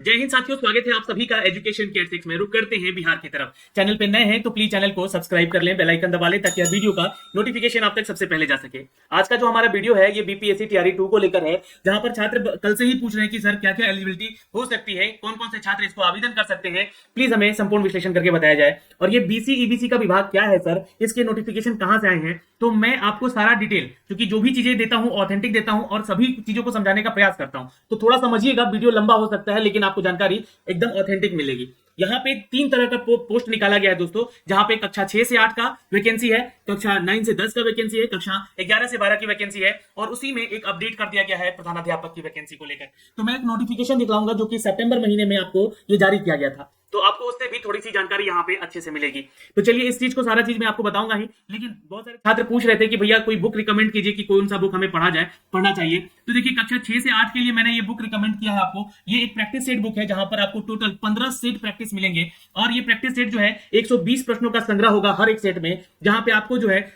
जय हिंद साथियों, स्वागत है आप सभी का एजुकेशन केयर 6 में। रुक करते हैं बिहार की तरफ। चैनल पे नए हैं तो प्लीज चैनल को सब्सक्राइब कर लें, बेल आइकन दबा लें ताकि वीडियो का नोटिफिकेशन आप तक सबसे पहले जा सके। आज का जो हमारा वीडियो है ये बीपीएससी टीआरई 2 को लेकर है, जहां पर छात्र कल से ही पूछ रहे हैं कि सर क्या क्या एलिजिबिलिटी हो सकती है, कौन कौन से छात्र इसको आवेदन कर सकते हैं। प्लीज हमें संपूर्ण विश्लेषण करके बताया जाए। और ये बीसी ईबीसी का विभाग क्या है सर, इसके नोटिफिकेशन कहां से आए हैं, तो मैं आपको सारा डिटेल, क्योंकि जो भी चीजें देता हूं ऑथेंटिक देता हूं और सभी चीजों को समझाने का प्रयास करता हूं, तो थोड़ा समझिएगा। वीडियो लंबा हो सकता है लेकिन आपको जानकारी एकदम ऑथेंटिक मिलेगी। यहाँ पे 3 तरह का पोस्ट निकाला गया है दोस्तों, जहां पे कक्षा 6 से 8 का वैकेंसी है, कक्षा 9 से 10 का वैकेंसी है, कक्षा 11 से 12 की वैकेंसी है, और उसी में एक अपडेट कर दिया गया है प्रधानाध्यापक की वैकेंसी को लेकर। तो मैं एक नोटिफिकेशन दिखलाऊंगा जो कि सितंबर महीने में आपको ये जारी किया गया था, तो आपको उससे भी थोड़ी सी जानकारी यहाँ पे अच्छे से मिलेगी। तो चलिए इस चीज को सारा चीज मैं आपको बताऊंगा ही, लेकिन बहुत सारे छात्र पूछ रहे थे कि भैया कोई बुक रिकमेंड कीजिए कि कौन सा बुक हमें पढ़ना चाहिए। तो देखिए कक्षा 6 से 8 के लिए मैंने ये बुक रिकमेंड किया है आपको। ये एक प्रैक्टिस सेट बुक है जहां पर आपको टोटल 15 सेट प्रैक्टिस मिलेंगे, और ये प्रैक्टिस सेट जो है 120 प्रश्नों का संग्रह होगा हर एक सेट में, जहां पे आपको जो है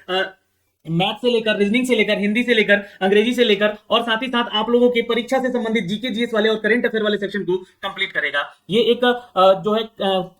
मैथ से लेकर, रीजनिंग से लेकर, हिंदी से लेकर, अंग्रेजी से लेकर, और साथ ही साथ आप लोगों के परीक्षा से संबंधित जीके जीएस वाले और करंट अफेयर वाले सेक्शन को कंप्लीट करेगा। ये एक जो है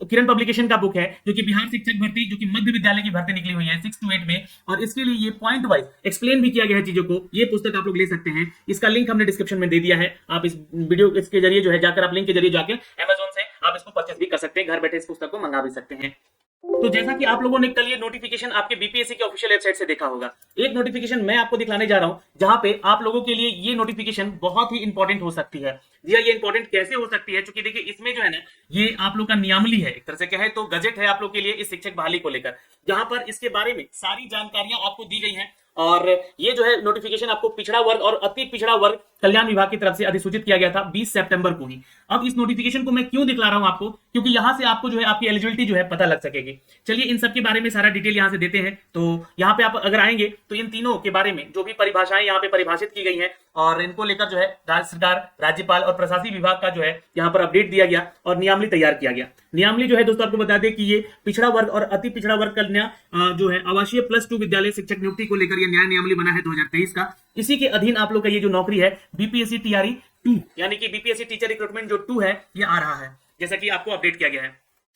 किरण पब्लिकेशन का बुक है, जो कि बिहार शिक्षक भर्ती, जो कि मध्य विद्यालय की भर्ती निकली हुई है 6 to 8 में, और इसके लिए ये पॉइंट वाइज एक्सप्लेन भी किया गया है चीजों को। ये पुस्तक आप लोग ले सकते हैं, इसका लिंक हमने डिस्क्रिप्शन में दे दिया है। आप इस वीडियो इसके जरिए जो है जाकर आप लिंक के जरिए जाकर अमेजोन से आप इसको परचेस भी कर सकते हैं, घर बैठे इस पुस्तक को मंगा भी सकते हैं। तो जैसा कि आप लोगों ने कल ये नोटिफिकेशन आपके बीपीएससी के ऑफिशियल वेबसाइट से देखा होगा, एक नोटिफिकेशन मैं आपको दिखाने जा रहा हूं, जहां पे आप लोगों के लिए ये नोटिफिकेशन बहुत ही इंपॉर्टेंट हो सकती है। ये इंपॉर्टेंट कैसे हो सकती है, क्योंकि देखिए इसमें जो है ना, ये आप लोग का नियमावली है, एक तरह से कहे तो गजेट है आप लोग के लिए इस शिक्षक बहाली को लेकर, जहां पर इसके बारे में सारी जानकारियां आपको दी गई हैं। और ये जो है नोटिफिकेशन आपको पिछड़ा वर्ग और अति पिछड़ा वर्ग कल्याण विभाग की तरफ से अधिसूचित किया गया था 20 सितंबर को ही। अब इस नोटिफिकेशन को मैं क्यों दिखला रहा हूं आपको, क्योंकि यहां से आपको जो है आपकी एलिजिबिलिटी जो है पता लग सकेगी। चलिए इन सब के बारे में सारा डिटेल यहां से देते हैं। तो यहां पे आप अगर आएंगे तो इन तीनों के बारे में जो भी परिभाषाएं यहां पे परिभाषित की गई हैं, और इनको लेकर जो है राज्य सरकार, राज्यपाल और प्रशासनिक विभाग का जो है यहां पर अपडेट दिया गया और नियमावली तैयार किया गया। नियमावली जो है दोस्तों आपको बता दें कि ये पिछड़ा वर्ग और अति पिछड़ा वर्ग कन्या जो है आवासीय +2 विद्यालय शिक्षक नियुक्ति को लेकर ये न्याय नियमावली बना है 2023 का। इसी के अधीन आप लोग का ये जो नौकरी है बीपीएससी टीआरई 2, यानी कि बीपीएससी टीचर रिक्रूटमेंट जो 2 है, ये आ रहा है, जैसा कि आपको अपडेट किया गया है।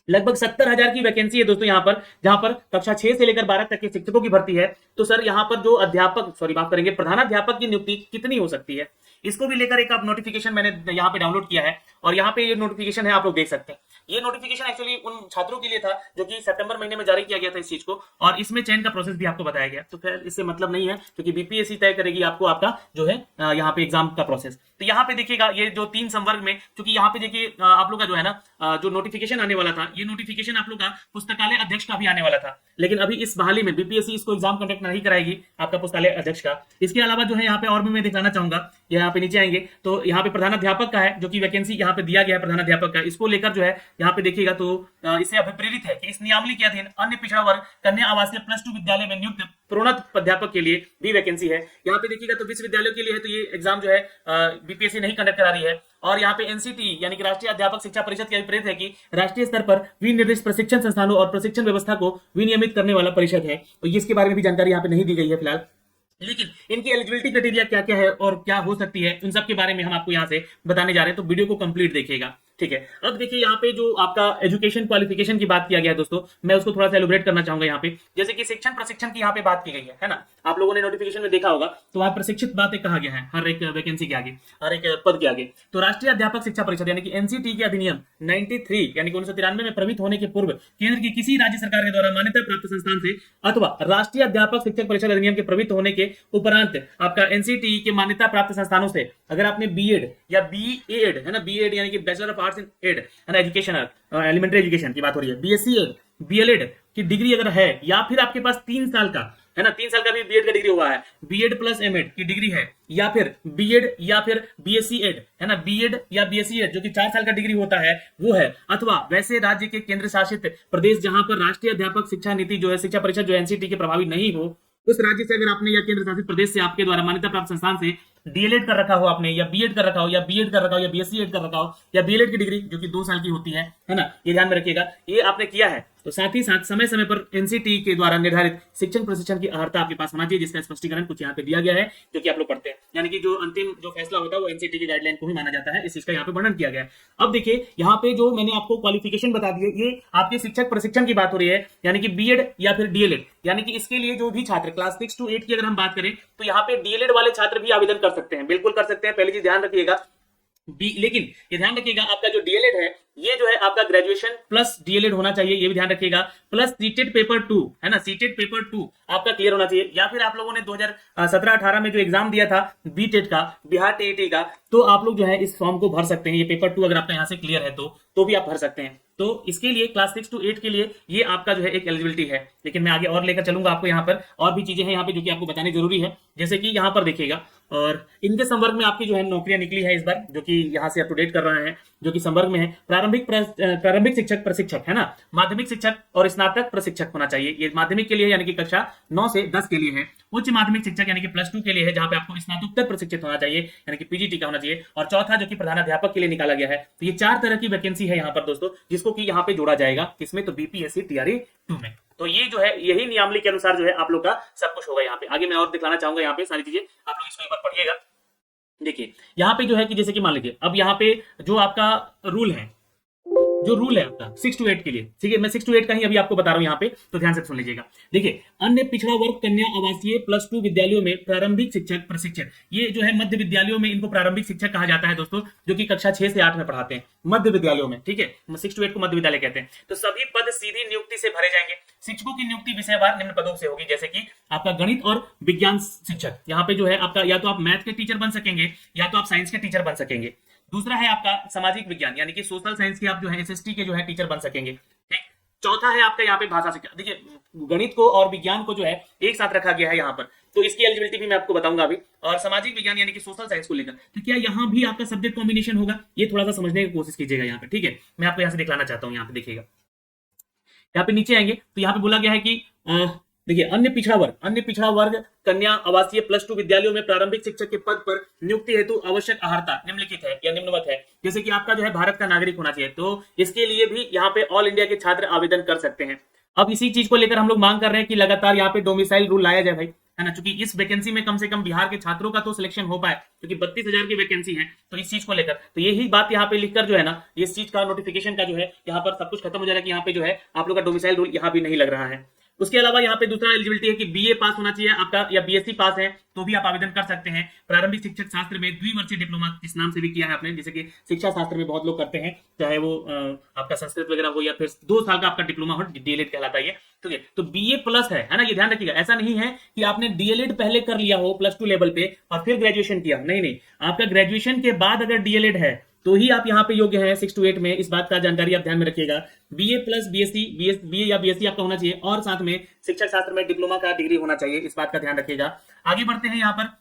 लगभग 70,000 की वैकेंसी है दोस्तों यहाँ पर, जहां पर कक्षा 6 से लेकर 12 तक के शिक्षकों की भर्ती है। तो सर यहाँ पर जो माफ करेंगे, प्रधानाध्यापक की नियुक्ति कितनी हो सकती है, इसको भी लेकर एक नोटिफिकेशन मैंने यहाँ पे डाउनलोड किया है, और यहाँ पे ये नोटिफिकेशन है, आप लोग देख सकते हैं। ये नोटिफिकेशन एक्चुअली उन छात्रों के लिए था जो कि सितंबर महीने में जारी किया गया था इस चीज को, और इसमें चयन का प्रोसेस भी आपको बताया गया। तो फिर इससे मतलब नहीं है, क्योंकि बीपीएससी तय करेगी आपको आपका जो है यहाँ पे एग्जाम का प्रोसेस। तो यहाँ पे देखिएगा ये जो 3 संवर्ग में, क्योंकि यहाँ पे देखिए आप लोग का जो है ना जो नोटिफिकेशन आने वाला था, ये नोटिफिकेशन आप लोग का पुस्तकालय अध्यक्ष का भी आने वाला था, लेकिन अभी इस बहाली में बीपीएससी इसको एग्जाम कंडक्ट नहीं कराएगी आपका पुस्तकालय अध्यक्ष का। इसके अलावा जो है यहाँ पे और भी मैं दिखाना चाहूंगा, यहाँ पे नीचे आएंगे तो यहाँ पे प्रधानाध्यापक का है, जो कि वैकेंसी यहाँ पे दिया गया है प्रधानाध्यापक का। इसको लेकर जो है यहाँ पे देखिएगा तो इससे अभिप्रेरित है कि इस नियमावली के अधीन अन्य पिछड़ा वर्ग कन्या आवासीय +2 विद्यालय में नियुक्त प्रोन्नत अध्यापक के लिए भी वैकेंसी है। यहाँ पे देखिएगा तो विश्वविद्यालयों के लिए है, तो ये एग्जाम जो है बीपीएससी नहीं कंडक्ट करा रही है। और यहाँ पे एनसीटी यानी कि राष्ट्रीय अध्यापक शिक्षा परिषद के विपरीत है कि राष्ट्रीय स्तर पर विनिर्दिष्ट प्रशिक्षण संस्थानों और प्रशिक्षण व्यवस्था को विनियमित करने वाला परिषद है। तो इसके बारे में भी जानकारी यहाँ पे नहीं दी गई है फिलहाल, लेकिन इनकी एलिजिबिलिटी क्राइटेरिया क्या क्या है और क्या हो सकती है, उन सब के बारे में हम आपको यहाँ से बताने जा रहे हैं। तो वीडियो को कंप्लीट देखिएगा, ठीक है। अब देखिए यहाँ पे जो आपका एजुकेशन क्वालिफिकेशन की बात किया गया है दोस्तों, मैं उसको थोड़ा सा एलिब्रेट करना चाहूंगा यहाँ पे। जैसे कि शिक्षण प्रशिक्षण की यहाँ पे बात की गई है ना, आप लोगों ने नोटिफिकेशन में देखा होगा, तो वहां प्रशिक्षित बातें कहा गया है हर एक वैकेंसी के आगे, हर एक पद के आगे। तो राष्ट्रीय अध्यापक शिक्षा परिषद यानी कि एनसीटी के अधिनियम 93 यानी कि 1993 में प्रवृत्त होने के पूर्व केंद्र की किसी राज्य सरकार के द्वारा मान्यता प्राप्त संस्थान से, अथवा राष्ट्रीय अध्यापक शिक्षक परिषद अधिनियम के प्रवृत्त होने के उपरांत आपका एनसीटी के मान्यता प्राप्त संस्थानों से अगर आपने बीएड या बीएड है ना, बीएड यानी कि bachelor of arts in ed है ना, एजुकेशन एलिमेंट्री एजुकेशन की बात हो रही है, बीएससी एड बीएलएड की डिग्री अगर है, या फिर आपके पास 3 साल का है ना, 3 साल का भी बीएड का डिग्री हुआ है, बीएड प्लस एमएड की डिग्री है, या फिर बीएड या फिर बीएससी एड है ना, बीएड या बीएससी एड जो कि 4 साल का डिग्री होता है वो है, अथवा वैसे राज्य के केंद्र शासित प्रदेश जहां पर राष्ट्रीय अध्यापक शिक्षा नीति जो है शिक्षा परिषद जो एनसीटी के प्रभावी नहीं हो, उस राज्य से अगर आपने या केंद्र शासित प्रदेश से आपके द्वारा मान्यता प्राप्त संस्थान से डीएलएड कर रखा हो आपने, या बीएड कर रखा हो, या बीएड कर रखा हो, या बीएससी एड कर रखा हो, या बीएलएड की डिग्री जो कि 2 साल की होती है ना, ये ध्यान में रखिएगा, ये आपने किया है, तो साथ ही साथ समय समय पर एनसीटी के द्वारा निर्धारित शिक्षण प्रशिक्षण की अर्हता आपके पास होना चाहिए, जिसका स्पष्टीकरण कुछ यहाँ पे दिया गया है जो कि आप लोग पढ़ते हैं। यानी कि जो अंतिम जो फैसला होता है वो एनसीटी की गाइडलाइन को ही माना जाता है, इस चीज का यहाँ पे वर्णन किया गया है। अब देखिए यहाँ पे जो मैंने आपको क्वालिफिकेशन बता दी है, ये आपके शिक्षक प्रशिक्षण की बात हो रही है, यानी कि बीएड या फिर डीएलएड। यानी कि इसके लिए जो भी छात्र क्लास 6 to 8 की अगर हम बात करें तो यहाँ पे डीएलएड वाले छात्र भी आवेदन कर सकते हैं, बिल्कुल कर सकते हैं। पहली चीज ध्यान रखिएगा, लेकिन ये ध्यान रखिएगा आपका जो डीएलएड है ये जो है आपका ग्रेजुएशन प्लस डीएलएड होना चाहिए, ये भी ध्यान रखिएगा। प्लस सीटेट पेपर 2 है ना, सीटेट पेपर 2 आपका क्लियर होना चाहिए। या फिर आप लोगों ने 2017-18 में जो एग्जाम दिया था बीटेट का, बिहार टीईटी का, तो आप लोग जो है इस फॉर्म को भर सकते हैं। ये पेपर 2 अगर आपका यहाँ से क्लियर है तो भी आप भर सकते हैं। तो इसके लिए क्लास 6 to 8 के लिए ये आपका जो है एक एलिजिबिलिटी है। लेकिन मैं आगे और लेकर चलूंगा आपको, यहाँ पर और भी चीजें हैं यहाँ पे जो कि आपको बतानी जरूरी है। जैसे कि यहाँ पर देखिएगा, और इनके संवर्ग में आपकी जो है नौकरियां निकली है इस बार, जो कि यहाँ से अप टू डेट कर रहे हैं, जो कि संवर्ग में है प्रारंभिक शिक्षक प्रशिक्षक है ना, माध्यमिक शिक्षक और स्नातक प्रशिक्षक होना चाहिए। ये माध्यमिक के लिए यानी कि कक्षा 9 से 10 के लिए है। उच्च माध्यमिक शिक्षक यानी कि +2 के लिए है, जहां पे आपको स्नातकोत्तर प्रशिक्षित होना चाहिए यानी कि पीजीटी का होना चाहिए। और चौथा जो कि प्रधानाध्यापक के लिए निकाला गया है। तो ये 4 तरह की वैकेंसी है यहाँ पर दोस्तों, जिसको कि यहाँ पे जोड़ा जाएगा किसमें, तो बीपीएससी टीआरई 2 में। तो ये जो है यही नियमावली के अनुसार जो है आप लोग का सब कुछ होगा। यहाँ पे आगे मैं और दिखाना चाहूंगा, यहाँ पे सारी चीजें आप लोग इसको एक बार पढ़िएगा। देखिए यहाँ पे जो है कि जैसे कि मान लीजिए अब यहाँ पे जो आपका रूल है, जो रूल है आपका 6 to 8 के लिए, ठीक है, मैं 6 to 8 का ही अभी आपको बता रहा हूं यहाँ पे, तो ध्यान से सुन लीजिएगा। देखिए, अन्य पिछड़ा वर्ग कन्या आवासीय +2 विद्यालयों में प्रारंभिक शिक्षक प्रशिक्षण, ये जो है मध्य विद्यालयों में इनको प्रारंभिक शिक्षक कहा जाता है दोस्तों, जो कि कक्षा 6 से 8 में पढ़ाते हैं मध्य विद्यालयों में, ठीक है, 6 to 8 को मध्य विद्यालय कहते हैं। तो सभी पद सीधी नियुक्ति से भरे जाएंगे। शिक्षकों की नियुक्ति विषयवार निम्न पदों से होगी, जैसे कि आपका गणित और विज्ञान शिक्षक, यहाँ पे जो है आपका या तो आप मैथ के टीचर बन सकेंगे या तो आप साइंस के टीचर बन सकेंगे। दूसरा है आपका सामाजिक विज्ञान यानी कि सोशल साइंस के आप जो है एसएसटी के जो है टीचर बन सकेंगे, ठीक। चौथा है आपका यहाँ पे भाषा शिक्षा। देखिए गणित को और विज्ञान को जो है एक साथ रखा गया है यहाँ पर, तो इसकी एलिजिबिलिटी भी मैं आपको बताऊंगा अभी। और सामाजिक विज्ञान यानी कि सोशल साइंस को लेकर, तो क्या यहाँ भी आपका सब्जेक्ट कॉम्बिनेशन होगा, ये थोड़ा सा समझने की कोशिश कीजिएगा यहाँ पे, ठीक है। मैं आपको यहाँ से दिखलाना चाहता हूँ, यहाँ पे देखिएगा, यहाँ पे नीचे आएंगे तो यहाँ पे बोला गया है कि देखिए अन्य पिछड़ा वर्ग कन्या आवासीय +2 विद्यालयों में प्रारंभिक शिक्षक के पद पर नियुक्ति हेतु आवश्यक अर्हता निम्नलिखित है या निम्नवत है। जैसे कि आपका जो है भारत का नागरिक होना चाहिए, तो इसके लिए भी यहाँ पे ऑल इंडिया के छात्र आवेदन कर सकते हैं। अब इसी चीज को लेकर हम लोग मांग कर रहे हैं कि लगातार यहाँ पे डोमिसाइल रूल लाया जाए भाई, है ना, क्योंकि इस वैकेंसी में कम से कम बिहार के छात्रों का तो सिलेक्शन हो पाए, क्योंकि 32,000 की वैकेंसी है। तो इस चीज को लेकर तो यही बात यहाँ पे लिखकर जो है ना, इस चीज का नोटिफिकेशन का जो है यहाँ पर सब कुछ खत्म हो जाएगा कि यहाँ पे जो है आप लोग का डोमिसाइल रूल यहाँ भी नहीं लग रहा है। उसके अलावा यहाँ पे दूसरा एलिजिबिलिटी है कि बीए पास होना चाहिए आपका, या बीएससी पास है तो भी आप आवेदन कर सकते हैं। प्रारंभिक शिक्षक शास्त्र में द्विवर्षीय डिप्लोमा, इस नाम से भी किया है आपने, जैसे कि शिक्षा शास्त्र में बहुत लोग करते हैं, चाहे वो आपका संस्कृत वगैरह हो या फिर 2 साल का आपका डिप्लोमा हो, डीएलएड कहलाता है ये, ठीक है। तो बीए प्लस है ना, ये ध्यान रखिएगा। ऐसा नहीं है कि आपने डीएलएड पहले कर लिया हो +2 लेवल पे और फिर ग्रेजुएशन किया, नहीं, आपका ग्रेजुएशन के बाद अगर डीएलएड है तो ही आप यहाँ पे योग्य हैं 6 to 8 में। इस बात का जानकारी आप ध्यान में रखिएगा। बीए प्लस बीएससी, बीए या बीएससी आपका होना चाहिए, और साथ में शिक्षक शास्त्र में डिप्लोमा का डिग्री होना चाहिए, इस बात का ध्यान रखिएगा। आगे बढ़ते हैं यहाँ पर,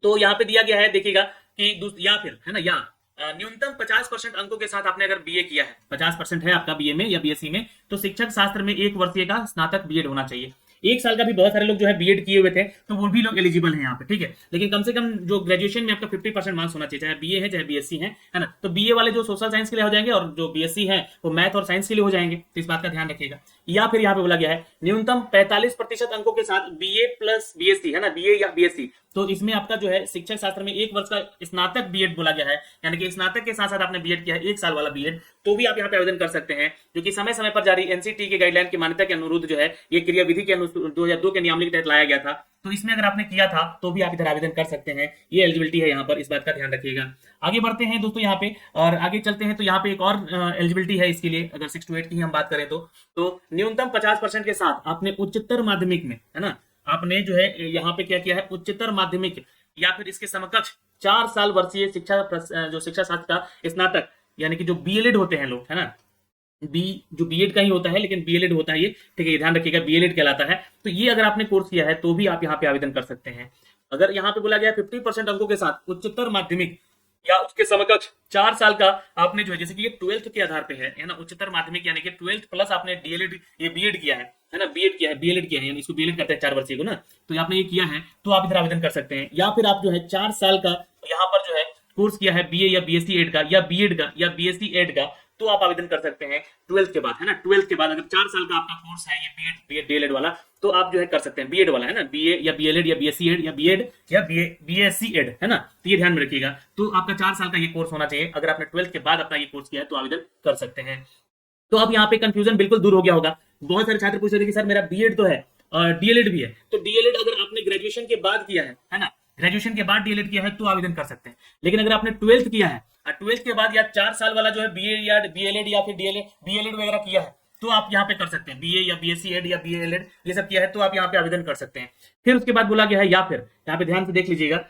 तो यहाँ पे दिया गया है देखिएगा कि या फिर है ना, या न्यूनतम 50% अंकों के साथ आपने अगर बीए किया है, 50% है आपका बीए में या बीएससी में, तो शिक्षक शास्त्र में 1 वर्षीय का स्नातक बीएड होना चाहिए। 1 साल का भी बहुत सारे लोग जो है बीएड किए हुए थे, तो वो भी लोग एलिजिबल हैं यहाँ पे, ठीक है। लेकिन कम से कम जो ग्रेजुएशन में आपका 50% मार्क्स होना चाहिए, चाहे बीए है चाहे बीएससी है ना। तो बीए वाले जो सोशल साइंस के लिए हो जाएंगे और जो बीएससी है वो मैथ और साइंस के लिए हो जाएंगे, तो इस बात का ध्यान रखिएगा। या फिर यहाँ पे बोला गया है न्यूनतम 45% अंकों के साथ बीए प्लस बीएससी, है ना, बीए या बीएससी, तो इसमें आपका जो है शिक्षक शास्त्र में 1 वर्ष का स्नातक बीएड बोला गया है, यानी कि स्नातक के साथ साथ आपने बीएड किया है 1 साल वाला बीएड, तो भी आप यहाँ पे आवेदन कर सकते हैं। जो कि समय समय पर जारी एनसीटी के गाइडलाइन की मान्यता के अनुरूप जो है ये क्रियाविधि के 2002 के नियमावली के तहत लाया गया था, तो इसमें अगर आपने किया था तो भी आप इधर आवेदन कर सकते हैं। ये एलिजिबिलिटी है यहाँ पर, इस बात का ध्यान रखिएगा। आगे बढ़ते हैं दोस्तों यहाँ पे, और आगे चलते हैं तो यहाँ पे एक और एलिजिबिलिटी है इसके लिए, अगर 6 to 8 की हम बात करें तो न्यूनतम 50% के साथ आपने उच्चतर माध्यमिक में, है ना, आपने जो है यहाँ पे क्या किया है, उच्चतर माध्यमिक या फिर इसके समकक्ष 4 साल वर्षीय जो शिक्षा शास्त्र का स्नातक, यानी कि जो बीएलएड होते हैं लोग, है ना, जो बीएड का ही होता है लेकिन बीएलएड होता है ये, ठीक है, ध्यान रखिएगा बीएलएड कहलाता है। तो ये अगर आपने कोर्स किया है तो भी आप यहाँ पे आवेदन कर सकते हैं। अगर यहाँ पे बोला गया 50% अंकों के साथ उच्चतर माध्यमिक या उसके समकक्ष 4 साल का आपने जो है, जैसे कि ये 12th के आधार पे है ना, उच्चतर माध्यमिक यानी कि 12th प्लस आपने डीएलएड ये बीएड किया है ना, बीएड किया है, बीएलएड किया है, यानी इसको बीएलएड करते हैं 4 वर्षीय को ना, तो आपने ये किया है तो आप इधर आवेदन कर सकते हैं। या फिर आप जो है 4 साल का यहाँ पर जो है कोर्स किया है बीए या बीएससी एड का या बीएड का या बीएससी एड का, तो आप आवेदन कर सकते हैं 12th के बाद, है ना। 12th के बाद अगर 4 साल का आपका कोर्स है ये बीएड डीएलएड वाला, तो आप जो है कर सकते हैं बीएड वाला, है ना, बीए या बीएलएड या बीएससी एड या बीएड या बीएससी एड, है ना। तो ये ध्यान में रखिएगा। तो आपका 4 साल का ये कोर्स होना चाहिए। अगर आपने 12th के बाद अपना ये कोर्स किया है तो आवेदन कर सकते हैं। तो अब यहाँ पे कंफ्यूजन बिल्कुल दूर हो गया होगा। बहुत सारे छात्र पूछ रहे थे कि सर मेरा बीएड तो है और डीएलएड भी है, तो डीएलएड अगर आपने ग्रेजुएशन के बाद किया है ना, ग्रेजुएशन के बाद डीएलएड किया है तो आवेदन कर सकते हैं। लेकिन अगर आपने 12th किया है और 12th के बाद या 4 साल वाला जो है बीए या बीएलएड या फिर बीएलएड वगैरह किया है, तो आप यहाँ पे कर सकते हैं। बीए या बीएससी एड या बीएलएड ये सब किया है तो आप यहाँ पे आवेदन कर सकते हैं। फिर उसके बाद बोला गया है या फिर, यहाँ पे ध्यान से देख लीजिएगा,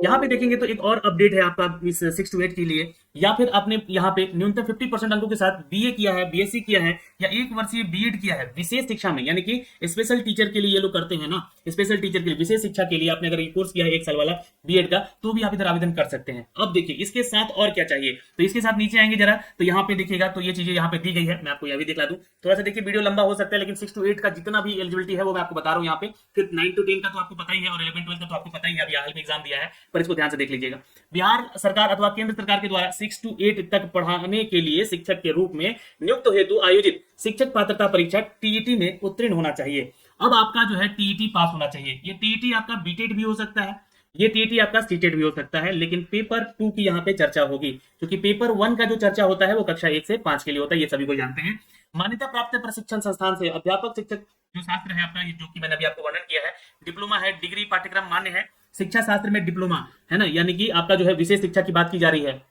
यहाँ पे देखेंगे तो एक और अपडेट है आपका इस 6 to 8 के लिए। या फिर आपने यहाँ पे न्यूनतम 50% अंकों के साथ बीए किया है, बीएससी किया है या 1 वर्षीय बीएड किया है विशेष शिक्षा में, यानी कि स्पेशल टीचर के लिए ये लोग करते हैं ना, स्पेशल टीचर के लिए विशेष शिक्षा के लिए आपने अगर ये कोर्स किया है 1 साल वाला बीएड का, तो भी आप इधर आवेदन कर सकते हैं। अब देखिए इसके साथ और क्या चाहिए, तो इसके साथ नीचे आएंगे जरा, तो यहाँ पे देखिएगा तो ये चीजें यहाँ पे दी गई है। मैं आपको यह भी दिखला दूं, थोड़ा सा देखिए वीडियो लंबा हो सकता है, लेकिन 6 to 8 का जितना भी एलिजिबिलिटी है वो मैं आपको बता रहा हूँ यहाँ पे। फिर 9 to 10 का तो आपको पता ही है और 11 12 का तो आपको पता ही है, अभी हाल में एग्जाम दिया है, पर इसको ध्यान से देख लीजिएगा। बिहार सरकार अथवा केंद्र सरकार के द्वारा 6 to 8 तक पढ़ाने के लिए शिक्षक के रूप में नियुक्त हेतु आयोजित शिक्षक पात्रता परीक्षा टीईटी में उत्तीर्ण होना चाहिए। अब आपका जो है टीईटी पास होना चाहिए। ये टीईटी आपका बीटेड भी हो सकता है, ये टीईटी आपका सीटेड भी हो सकता है, लेकिन पेपर 2 की यहाँ पे चर्चा होगी, क्योंकि पेपर 1 का जो चर्चा होता है वो कक्षा 1 से 5 के लिए होता है, ये सभी को जानते हैं। मान्यता प्राप्त प्रशिक्षण संस्थान से अध्यापक शिक्षक जो शास्त्र है आपका, ये जो कि मैंने अभी आपको वर्णन किया है, डिप्लोमा है, डिग्री पाठ्यक्रम मान्य है। शिक्षा शास्त्र में डिप्लोमा, है ना, यानी कि आपका जो है विशेष शिक्षा की बात की जा रही है।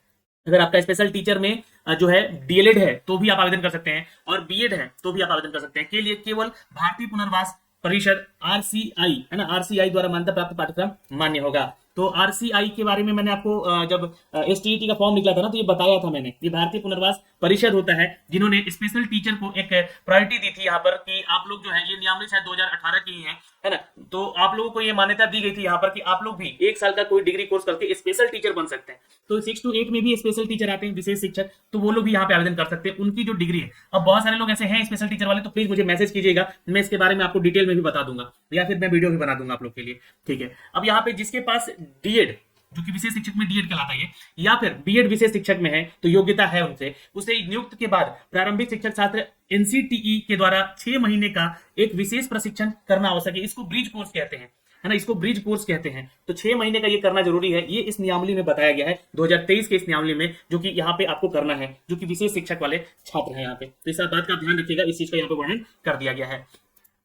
अगर आपका स्पेशल टीचर में जो है डीएलएड है तो भी आप आवेदन कर सकते हैं, और बीएड है तो भी आप आवेदन कर सकते हैं। के लिए केवल भारतीय पुनर्वास परिषद आरसीआई, है ना, आरसीआई द्वारा मान्यता प्राप्त पाठ्यक्रम मान्य होगा। तो आरसीआई के बारे में मैंने आपको जब एसटीईटी का फॉर्म निकला था ना, तो ये बताया था मैंने, ये भारतीय पुनर्वास परिषद होता है जिन्होंने स्पेशल टीचर को एक प्रायोरिटी दी थी यहाँ पर कि आप लोग जो है, ये नियमावली शायद 2018 की है ना, तो आप लोगों को ये मान्यता दी गई थी यहाँ पर कि आप लोग भी 1 साल का कोई डिग्री कोर्स करके स्पेशल टीचर बन सकते हैं। तो 6 to 8 में भी स्पेशल टीचर आते हैं, विशेष शिक्षक, तो वो लोग भी यहाँ पे आवेदन कर सकते हैं, उनकी जो डिग्री है। अब बहुत सारे लोग ऐसे हैं स्पेशल टीचर वाले, तो प्लीज मुझे मैसेज कीजिएगा, मैं इसके बारे में आपको डिटेल में भी बता दूंगा, या फिर मैं वीडियो भी बना दूंगा आप लोग के लिए, ठीक है। अब यहाँ पे जिसके पास डीएड, जो कि विशेष शिक्षक में डीएड कहलाता है, या फिर बीएड विशेष शिक्षक में है, तो योग्यता है उनसे, उसे नियुक्त के बाद प्रारंभिक शिक्षक छात्र एनसीटीई के द्वारा 6 महीने का एक विशेष प्रशिक्षण करना आवश्यक है। इसको ब्रिज कोर्स कहते हैं, है ना, इसको ब्रिज कोर्स कहते हैं। तो 6 महीने का ये करना जरूरी है, ये इस नियमावली में बताया गया है 2023 के इस नियमावली में, जो कि यहाँ पे आपको करना है, जो कि विशेष शिक्षक वाले छात्र हैं यहाँ पे। तो इस बात का ध्यान रखिएगा, इस चीज का यहाँ पे वर्णन कर दिया गया है।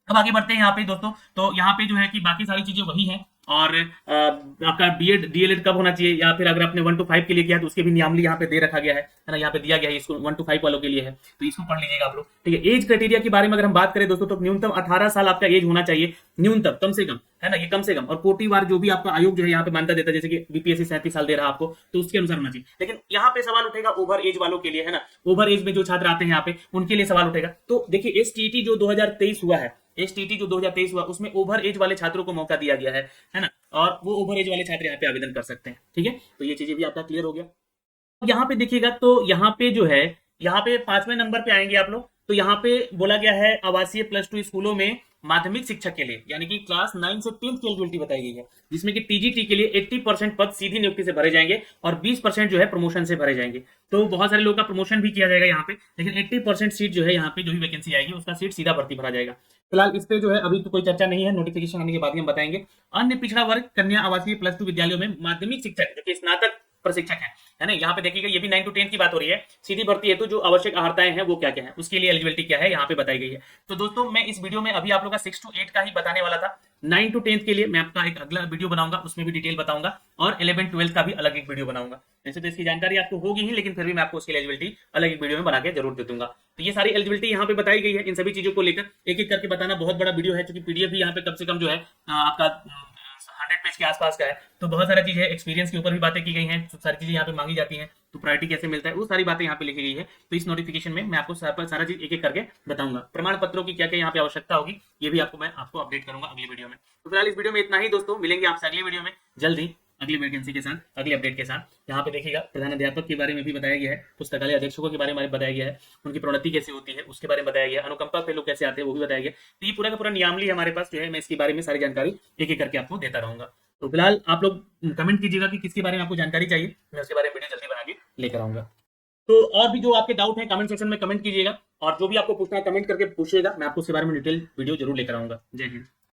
अब आगे बढ़ते हैं यहाँ पे दोस्तों, तो यहाँ पे जो है कि बाकी सारी चीजें वही हैं, और आपका बीएड डीएलएड कब होना चाहिए, या फिर अगर आपने 1 to 5 के लिए किया तो उसके भी नियमावली यहाँ पे दे रखा गया है ना, यहाँ पे दिया गया है, इसको 1 to 5 वालों के लिए है, तो इसको पढ़ लीजिएगा आप लोग, ठीक है। एज क्राइटेरिया के बारे में अगर हम बात करें दोस्तों, तो न्यूनतम 18 साल आपका एज होना चाहिए, न्यूनतम, कम से कम, है ना, ये कम से कम। और कोटिवार जो भी आपका आयोग जो है यहाँ पे मान्यता देता है, जैसे कि बीपीएससी 37 साल दे रहा है आपको, तो उसके अनुसार होना चाहिए। लेकिन यहाँ पे सवाल उठेगा ओवर एज वालों के लिए, है ना, ओवर एज में जो छात्र आते हैं यहाँ पे उनके लिए सवाल उठेगा। तो देखिए एसटीईटी जो 2023 हुआ है, एसटीईटी जो 2023 हुआ, उसमें ओवर एज वाले छात्रों को मौका दिया गया है ना, और वो ओवर एज वाले छात्र यहाँ पे आवेदन कर सकते हैं, ठीक है। तो ये चीजें भी आपका क्लियर हो गया। यहाँ पे देखिएगा तो यहाँ पे जो है, यहाँ पे 5वें नंबर पे आएंगे आप लोग, तो यहाँ पे बोला गया है आवासीय +2 स्कूलों में माध्यमिक शिक्षक के लिए, यानी कि क्लास 9 से 10th की एलिजिबिलिटी बताई गई है, जिसमें कि टीजीटी के लिए 80% पद सीधी नियुक्ति से भरे जाएंगे और 20% जो है प्रमोशन से भरे जाएंगे। तो बहुत सारे लोगों का प्रमोशन भी किया जाएगा यहाँ पे, लेकिन 80% सीट जो है यहाँ पे जो भी वैकेंसी आएगी उसका सीट सीधा भर्ती भरा जाएगा। फिलहाल इस पे जो है अभी तो कोई चर्चा नहीं है, नोटिफिकेशन आने के बाद ही हम बताएंगे। अन्य पिछड़ा वर्ग कन्या आवासीय +2 विद्यालयों में माध्यमिक शिक्षक जो कि स्नातक प्रशिक्षक है ना, यहाँ पे देखिएगा ये भी 9 to 10 की बात हो रही है। सीधी भर्ती हेतु जो आवश्यक अर्हताएं हैं वो क्या क्या है, उसके लिए एलिजिबिलिटी क्या है यहाँ पे बताई गई है। तो दोस्तों मैं इस वीडियो में अभी आप लोग का 6 to 8 का ही बताने वाला था, 9 to 10 के लिए मैं आपका एक अगला वीडियो बनाऊंगा, उसमें भी डिटेल बताऊंगा, और 11 12 का भी अलग एक वीडियो बनाऊंगा। वैसे तो इसकी जानकारी आपको होगी ही, लेकिन फिर भी मैं आपको उसकी एलिजिबिलिटी अलग एक वीडियो में बना के जरूर दे दूंगा। तो ये सारी एलिजिबिलिटी यहाँ पे बताई गई है, इन सभी चीजों को लेकर एक एक करके बताना बहुत बड़ा वीडियो है, क्योंकि पीडीएफ भी यहाँ पे कम से कम जो है आपका 100 पेज के आसपास का है, तो बहुत सारा चीज है, एक्सपीरियंस के ऊपर भी बातें की गई हैं, तो सारी चीजें यहाँ पे मांगी जाती हैं, तो प्रायोरिटी कैसे मिलता है वो सारी बातें यहाँ पे लिखी गई है। तो इस नोटिफिकेशन में मैं आपको सारा चीज एक एक करके बताऊंगा। प्रमाण पत्रों की क्या क्या यहाँ पे आवश्यकता होगी ये भी मैं आपको अपडेट करूंगा अगली वीडियो में। तो फिलहाल इस वीडियो में इतना ही दोस्तों, मिलेंगे आपसे अगली वीडियो में जल्द ही अगली वैकेंसी के साथ, अगले अपडेट के साथ। यहाँ पे देखिएगा प्रधान अध्यापक के बारे में भी बताया गया है, पुस्तकालय अधीक्षकों के बारे में बताया गया है, उनकी प्रोन्नति कैसे होती है उसके बारे में बताया गया है, अनुकंपा पे लोग कैसे आते हैं वो भी बताया गया। तो ये पूरा का पूरा नियमावली हमारे पास जो है, मैं इसके बारे में सारी जानकारी एक एक करके आपको देता रहूंगा। तो फिलहाल आप लोग कमेंट कीजिएगा कि किसके बारे में आपको जानकारी चाहिए, मैं उसके बारे में वीडियो जल्दी बना के लेकर आऊंगा। तो और भी जो आपके डाउट है कमेंट सेक्शन में कमेंट कीजिएगा, और जो भी आपको पूछना है कमेंट करके पूछिएगा, मैं आपको इसके बारे में डिटेल वीडियो जरूर लेकर आऊंगा। जय हिंद।